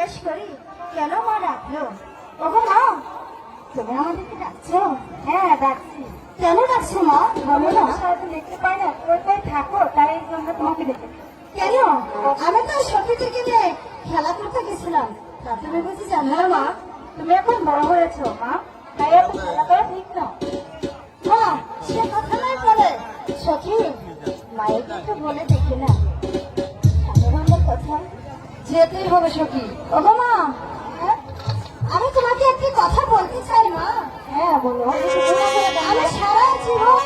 জিজ্ঞেস করি কেন মা ডাকলো? ওগো মা, তুমি আমাদেরকে ডাকছো? হ্যাঁ ডাকছি। কেন ডাকছো মা, বলো না। সারাদিন দেখতে পাই না, কোথায় থাকো, তাই জন্য তোমাকে ডেকেছি। কেন? আমি তো সত্যি থেকে নিয়ে খেলা করতে গেছিলাম, তা তুমি বুঝি জানো না মা? তুমি এখন বড় হয়েছো মা, তাই এত খেলা করা ঠিক না। মা, সে কথা নয় বলে সখী, মায়ের একটু বলে দেখি না সাধারণের কথা। যেতেই হবে সখী। ওগো মা, হ্যাঁ? আমি তোমাকে একটি কথা বলতে চাই মা। হ্যাঁ বলো। আমি সারা জীবন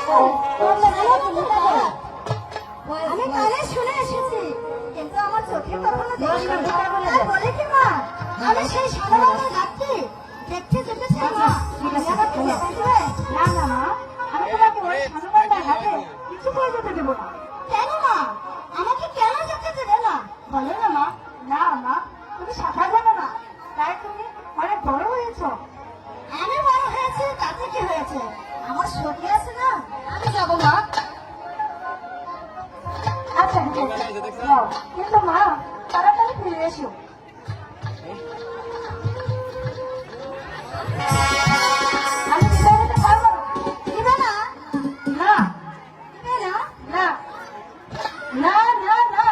আমি কানে শুনে এসেছি, কিন্তু আমার চোখে কখনো দেখিনি। বলে কি মা, আমি সেই সাধারণের ঘাটটি দেখতে যেতে চাই মা। না না মা, আমি তোমাকে ওই সাধারণের ঘাটে কিছু করে যেতে দেবো না। কেন মা, আমাকে কেন যেতে দেবে না? বলো না মা। না মা, তুমি সাঁতার জানো না, তাই তুমি অনেক বড় হয়েছ। আমি বড় হয়েছি তাতে কি হয়েছে? আমার সখী আছে না, আমি যাবো মা। আচ্ছা ঠিক আছে যাও, কিন্তু মা তাড়াতাড়ি ফিরে এসো। আমি বিদায় নিতে পারবো না। দিবে না? না দিবে না। না না না না।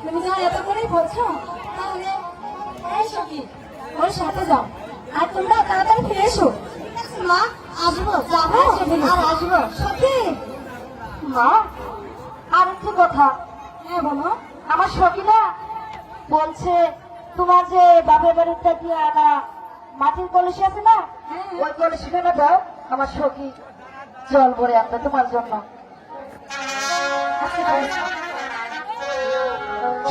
তুমি যা এত করেই বলছো, তাহলে এই সখী ওর সাথে যাও। আর তোমরা তাড়াতাড়ি ফিরে এসো। ঠিক আছে মা, আসবো, যাবো আর আসবো। সখী মা, আর একটু কথা। হ্যাঁ বলো। আমার সখী না বলছে তোমার যে বাপের বাড়িতে দিয়ে আনা মাটির কলসি আছে না, ওই কলসিখানে দাও, আমার সখী জল ভরে আনবে তোমার জন্য।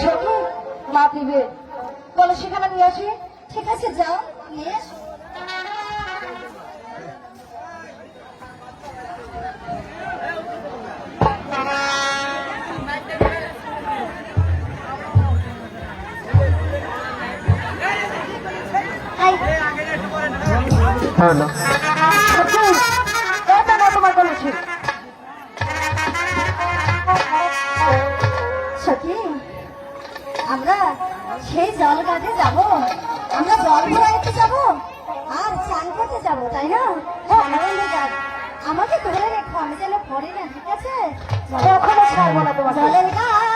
সখী মা দিবে, কলসিখানে নিয়ে আসি। ঠিক আছে, যাও নিয়ে এসো। হলো তোমার কলসি। সখী, আমরা সেই জল ঘাটে যাব, আমরা জল ভরাইতে যাব আর চান করতে যাব, তাই না? আমাকে ধরে রেখো, আমি যেন পড়ি না, ঠিক আছে? কখনো ছাড়বো না তোমার জলের গাছ।